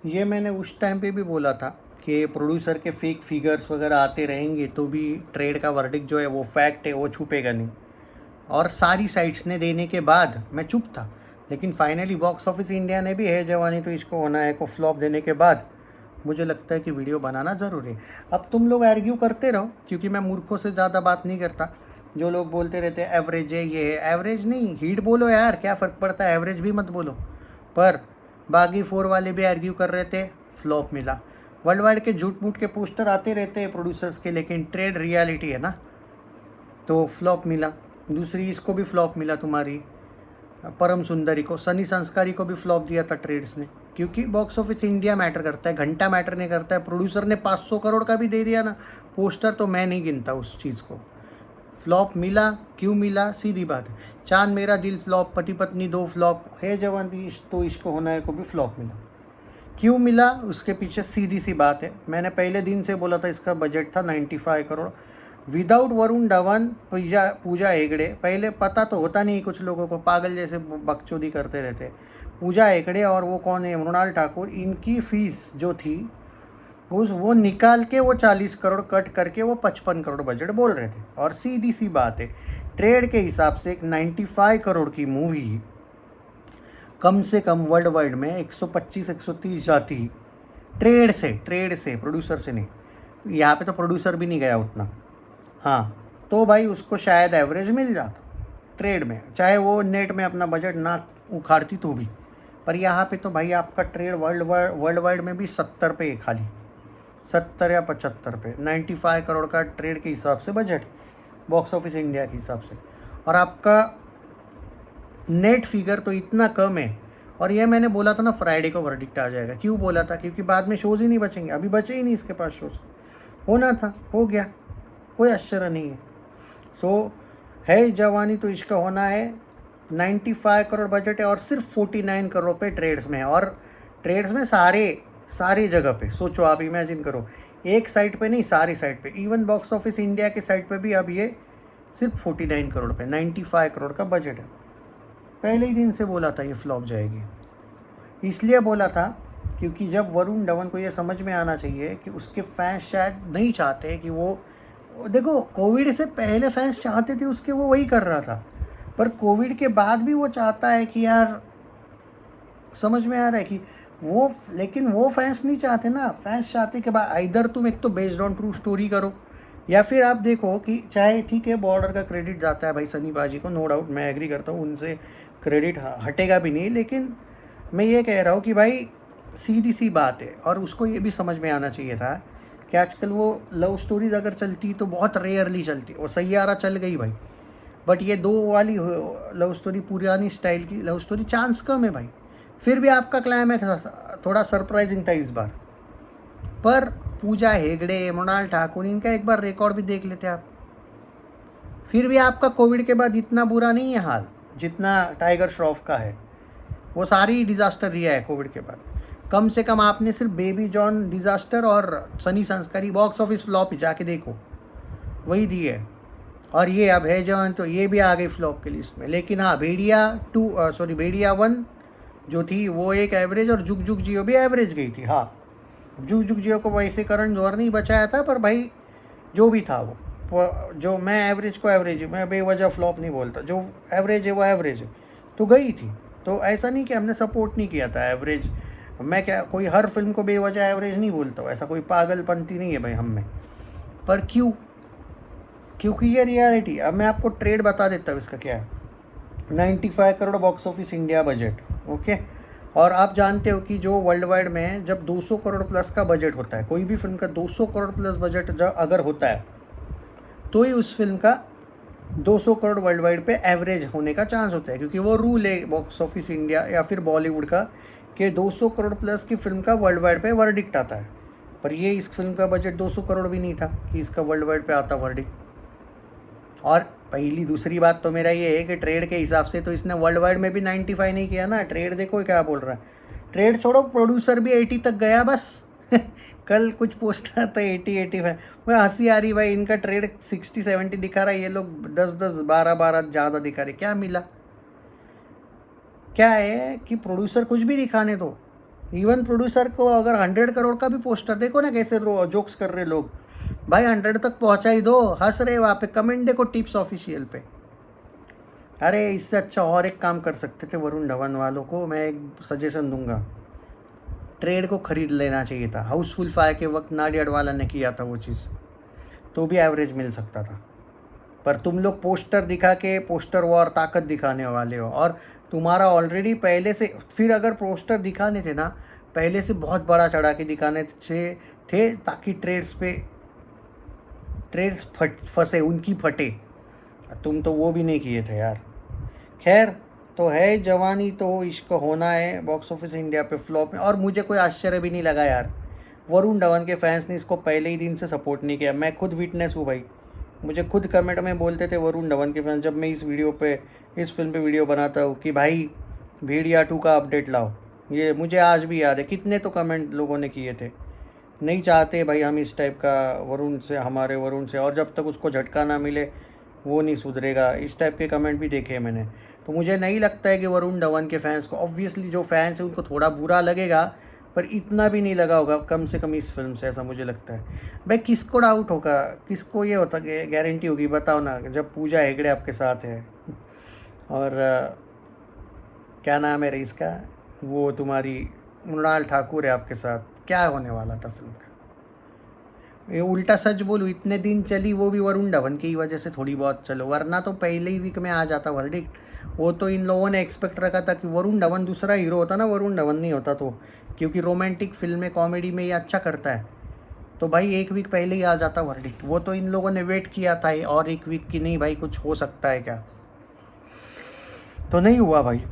ये मैंने उस टाइम पे भी बोला था कि प्रोड्यूसर के फेक फिगर्स वगैरह आते रहेंगे तो भी ट्रेड का वर्डिक्ट जो है वो फैक्ट है, वो छुपेगा नहीं। और सारी साइट्स ने देने के बाद मैं चुप था, लेकिन फाइनली बॉक्स ऑफिस इंडिया ने भी है जवानी तो इसको होना है को फ्लॉप देने के बाद मुझे लगता है कि वीडियो बनाना ज़रूरी है। अब तुम लोग आर्ग्यू करते रहो, क्योंकि मैं मूर्खों से ज़्यादा बात नहीं करता। जो लोग बोलते रहते हैं एवरेज है, ये है, एवरेज नहीं, हीट बोलो यार, क्या फ़र्क पड़ता है, एवरेज भी मत बोलो। पर बागी 4 वाले भी आर्ग्यू कर रहे थे, फ्लॉप मिला। वर्ल्ड वाइड के झूठ मूठ के पोस्टर आते रहते हैं प्रोड्यूसर्स के, लेकिन ट्रेड रियलिटी है ना, तो फ्लॉप मिला। दूसरी इसको भी फ्लॉप मिला, तुम्हारी परम सुंदरी को, सनी संस्कारी को भी फ्लॉप दिया था ट्रेड्स ने, क्योंकि बॉक्स ऑफिस इंडिया मैटर करता है, घंटा मैटर नहीं करता है। प्रोड्यूसर ने 500 करोड़ का भी दे दिया ना पोस्टर, तो मैं नहीं गिनता उस चीज़ को। फ्लॉप मिला, क्यों मिला, सीधी बात है। चांद मेरा दिल फ्लॉप, पति पत्नी 2 फ्लॉप, है जवान तो इश्क होना है को भी फ्लॉप मिला। क्यों मिला उसके पीछे सीधी सी बात है, मैंने पहले दिन से बोला था इसका बजट था 95 करोड़। विदाउट वरुण धवन, पूजा हेगड़े, पहले पता तो होता नहीं कुछ लोगों को, पागल जैसे बकचोदी करते रहते। पूजा हेगड़े और वो कौन है, मृणाल ठाकुर, इनकी फीस जो थी वो निकाल के वो 40 करोड़ कट करके वो 55 करोड़ बजट बोल रहे थे। और सीधी सी बात है, ट्रेड के हिसाब से एक 95 करोड़ की मूवी कम से कम वर्ल्ड वाइड में 125-130 जाती, ट्रेड से, प्रोड्यूसर से नहीं। यहाँ पे तो प्रोड्यूसर भी नहीं गया उतना। हाँ, तो भाई उसको शायद एवरेज मिल जाता ट्रेड में, चाहे वो नेट में अपना बजट ना उखाड़ती तो भी। पर यहाँ पे तो भाई आपका ट्रेड वर्ल्ड वाइड में भी 70 पे है, खाली 70 या 75 पे, 95 करोड़ का ट्रेड के हिसाब से बजट, बॉक्स ऑफिस इंडिया के हिसाब से। और आपका नेट फिगर तो इतना कम है। और ये मैंने बोला था ना फ्राइडे को वर्डिक्ट आ जाएगा, क्यों बोला था, क्योंकि बाद में शोज़ ही नहीं बचेंगे, अभी बचे ही नहीं इसके पास शोज़, होना था हो गया, कोई आश्चर्य नहीं है। सो है जवानी तो इश्क होना है, 95 करोड़ बजट है और सिर्फ 49 करोड़ पे ट्रेड्स में है। और ट्रेड्स में सारी जगह पे, सोचो आप, इमेजिन करो, एक साइट पे नहीं, सारी साइट पे, इवन बॉक्स ऑफिस इंडिया के साइट पे भी अब ये सिर्फ 49 करोड़ पे, 95 करोड़ का बजट है। पहले ही दिन से बोला था ये फ्लॉप जाएगी। इसलिए बोला था क्योंकि जब वरुण धवन को ये समझ में आना चाहिए कि उसके फैंस शायद नहीं चाहते कि वो देखो, कोविड से पहले फैंस चाहते थे उसके, वो वही कर रहा था। पर कोविड के बाद भी वो चाहता है कि यार, समझ में आ रहा है कि वो, लेकिन वो फैंस नहीं चाहते ना। फैंस चाहते कि भाई इधर तुम एक तो बेस्ड ऑन ट्रू स्टोरी करो, या फिर आप देखो कि चाहे ठीक है बॉर्डर का क्रेडिट जाता है भाई सनी बाजी को, नो डाउट, मैं एग्री करता हूँ, उनसे क्रेडिट हटेगा भी नहीं। लेकिन मैं ये कह रहा हूँ कि भाई सीधी सी बात है, और उसको ये भी समझ में आना चाहिए था कि आजकल वो लव स्टोरीज अगर चलती तो बहुत रेयरली चलती, और सैयारा चल गई भाई, बट ये 2 वाली लव स्टोरी, पुरानी स्टाइल की लव स्टोरी, चांस कम है भाई। फिर भी आपका क्लाइमैक्स थोड़ा सरप्राइजिंग था इस बार। पर पूजा हेगड़े, मृणाल ठाकुर, इनका एक बार रिकॉर्ड भी देख लेते आप, फिर भी आपका कोविड के बाद इतना बुरा नहीं है हाल जितना टाइगर श्रॉफ का है। वो सारी डिज़ास्टर रिया है कोविड के बाद। कम से कम आपने सिर्फ बेबी जॉन डिज़ास्टर और सनी संस्कारी बॉक्स ऑफिस फ्लॉप ही जाके देखो, वही दी है। और ये अब है जवान तो ये भी आ गई फ्लॉप की लिस्ट में। लेकिन हाँ, भेड़िया 1 जो थी वो एक एवरेज, और जुग जुग जियो भी एवरेज गई थी। हाँ, जुग जुग जियो को वैसे करण जौहर नहीं बचाया था, पर भाई जो भी था वो जो, मैं एवरेज को एवरेज, मैं बेवजह फ्लॉप नहीं बोलता, जो एवरेज है वो एवरेज है, तो गई थी। तो ऐसा नहीं कि हमने सपोर्ट नहीं किया था एवरेज, मैं क्या कोई हर फिल्म को बेवजह एवरेज नहीं बोलता हूँ, ऐसा कोई पागलपंती नहीं है भाई हम में। पर क्यों, क्योंकि ये रियलिटी। अब मैं आपको ट्रेड बता देता हूँ इसका क्या है। 95 crore box office India budget, okay. और आप जानते हो कि जो वर्ल्ड वाइड में जब 200 करोड़ प्लस का बजट होता है, कोई भी फिल्म का 200 करोड़ प्लस बजट जब अगर होता है, तो ही उस फिल्म का 200 करोड़ वर्ल्ड वाइड पे एवरेज होने का चांस होता है, क्योंकि वो रूल है बॉक्स ऑफिस इंडिया या फिर बॉलीवुड का कि 200 करोड़ प्लस की फिल्म का वर्ल्ड वाइड पे वर्डिक्ट आता है। पर ये इस फिल्म का बजट 200 करोड़ भी नहीं था कि इसका वर्ल्ड वाइड पे आता वर्डिक्ट। और पहली दूसरी बात तो मेरा ये है कि ट्रेड के हिसाब से तो इसने वर्ल्ड वाइड में भी 95 नहीं किया ना। ट्रेड देखो क्या बोल रहा है, ट्रेड छोड़ो, प्रोड्यूसर भी 80 तक गया बस कल कुछ पोस्टर था 80-85, मैं हंसी आ रही भाई, इनका ट्रेड 60-70 दिखा रहा है, ये लोग 10-10 12-12 ज़्यादा दिखा रहे। क्या मिला, क्या है कि प्रोड्यूसर कुछ भी दिखाने दो, इवन प्रोड्यूसर को अगर 100 करोड़ का भी पोस्टर, देखो ना कैसे जोक्स कर रहे लोग, भाई 100 तक पहुंचा ही दो, हंस रहे वहाँ पे, कमेंट देखो टिप्स ऑफिशियल पे। अरे इससे अच्छा और एक काम कर सकते थे वरुण धवन वालों को, मैं एक सजेशन दूंगा, ट्रेड को खरीद लेना चाहिए था। हाउसफुल 5 के वक्त नाडियाड अडवाला ने किया था वो चीज़, तो भी एवरेज मिल सकता था। पर तुम लोग पोस्टर दिखा के पोस्टर वॉर ताकत दिखाने वाले हो, और तुम्हारा ऑलरेडी पहले से, फिर अगर पोस्टर दिखाने थे ना पहले से बहुत बड़ा चढ़ा के दिखाने थे ताकि ट्रेड्स फंसे, उनकी फटे। तुम तो वो भी नहीं किए थे यार। खैर, तो है जवानी तो इश्क होना है बॉक्स ऑफिस इंडिया पे फ्लॉप में, और मुझे कोई आश्चर्य भी नहीं लगा यार, वरुण धवन के फैंस ने इसको पहले ही दिन से सपोर्ट नहीं किया। मैं खुद विटनेस हूँ भाई, मुझे खुद कमेंट में बोलते थे वरुण धवन के फैंस, जब मैं इस फिल्म पे वीडियो बनाता हूँ कि भाई भेड़िया 2 का अपडेट लाओ। ये मुझे आज भी याद है, कितने तो कमेंट लोगों ने किए थे, नहीं चाहते भाई हम इस टाइप का हमारे वरुण से, और जब तक उसको झटका ना मिले वो नहीं सुधरेगा, इस टाइप के कमेंट भी देखे हैं मैंने। तो मुझे नहीं लगता है कि वरुण धवन के फैंस को, ऑब्वियसली जो फैंस हैं उनको थोड़ा बुरा लगेगा, पर इतना भी नहीं लगा होगा कम से कम इस फिल्म से, ऐसा मुझे लगता है। भाई किसको डाउट होगा, किसको ये होता कि गारंटी होगी, बताओ ना, जब पूजा हेगड़े आपके साथ है और क्या नाम है रईस का, वो तुम्हारी मृणाल ठाकुर है आपके साथ, क्या होने वाला था फिल्म का। ये उल्टा सच बोलूँ, इतने दिन चली वो भी वरुण धवन की वजह से थोड़ी बहुत चलो, वरना तो पहले ही वीक में आ जाता वर्डिक्ट। वो तो इन लोगों ने एक्सपेक्ट रखा था कि वरुण धवन दूसरा हीरो होता ना, वरुण धवन नहीं होता तो, क्योंकि रोमांटिक फिल्में कॉमेडी में ये अच्छा करता है, तो भाई एक वीक पहले ही आ जाता वर्डिक्ट। वो तो इन लोगों ने वेट किया था और एक वीक की, नहीं भाई कुछ हो सकता है क्या, तो नहीं हुआ भाई।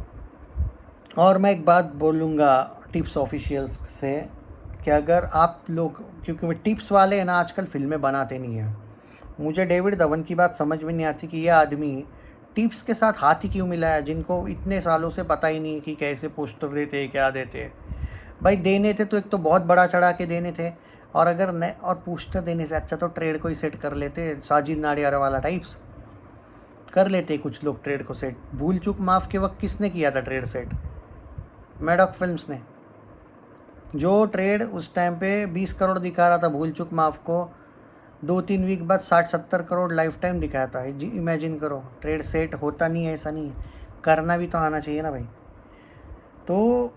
और मैं एक बात बोलूँगा टिप्स ऑफिशियल्स से कि अगर आप लोग, क्योंकि वो टिप्स वाले हैं ना आजकल फिल्में बनाते नहीं हैं, मुझे डेविड धवन की बात समझ में नहीं आती कि ये आदमी टिप्स के साथ हाथ ही क्यों मिलाया, जिनको इतने सालों से पता ही नहीं कि कैसे पोस्टर देते क्या देते। भाई देने थे तो एक तो बहुत बड़ा चढ़ा के देने थे, और अगर न और पोस्टर देने से अच्छा तो ट्रेड को ही सेट कर लेते, साजिद नाडियाड वाला टाइप्स कर लेते कुछ लोग ट्रेड को सेट। भूल चूक माफ़ के वक्त किसने किया था ट्रेड सेट, मैडॉक फिल्म्स ने। जो ट्रेड उस टाइम पे 20 करोड़ दिखा रहा था भूल चूक माफ़ को, 2-3 वीक बाद 60-70 करोड़ लाइफ टाइम दिखाया था। इमेजिन करो, ट्रेड सेट होता नहीं है, ऐसा नहीं है, करना भी तो आना चाहिए ना भाई। तो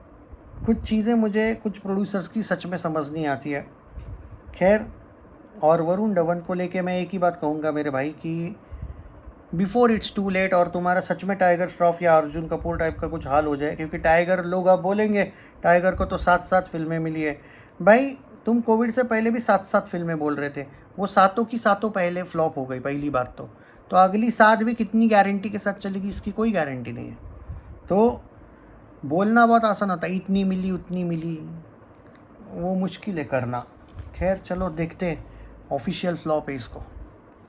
कुछ चीज़ें मुझे कुछ प्रोड्यूसर्स की सच में समझ नहीं आती है। खैर, और वरुण धवन को लेके मैं एक ही बात कहूँगा मेरे भाई कि बिफोर इट्स टू लेट, और तुम्हारा सच में टाइगर श्रॉफ या अर्जुन कपूर टाइप का कुछ हाल हो जाए, क्योंकि टाइगर लोग अब बोलेंगे टाइगर को तो 7-7 फिल्में मिली है। भाई तुम कोविड से पहले भी 7-7 फिल्में बोल रहे थे, वो सातों की सातों पहले फ्लॉप हो गई पहली बात तो अगली 7 भी कितनी गारंटी के साथ चलेगी इसकी कोई गारंटी नहीं है। तो बोलना बहुत आसान होता है, इतनी मिली उतनी मिली, वो मुश्किल है करना। खैर चलो देखते हैं, ऑफिशियल फ्लॉप है इसको।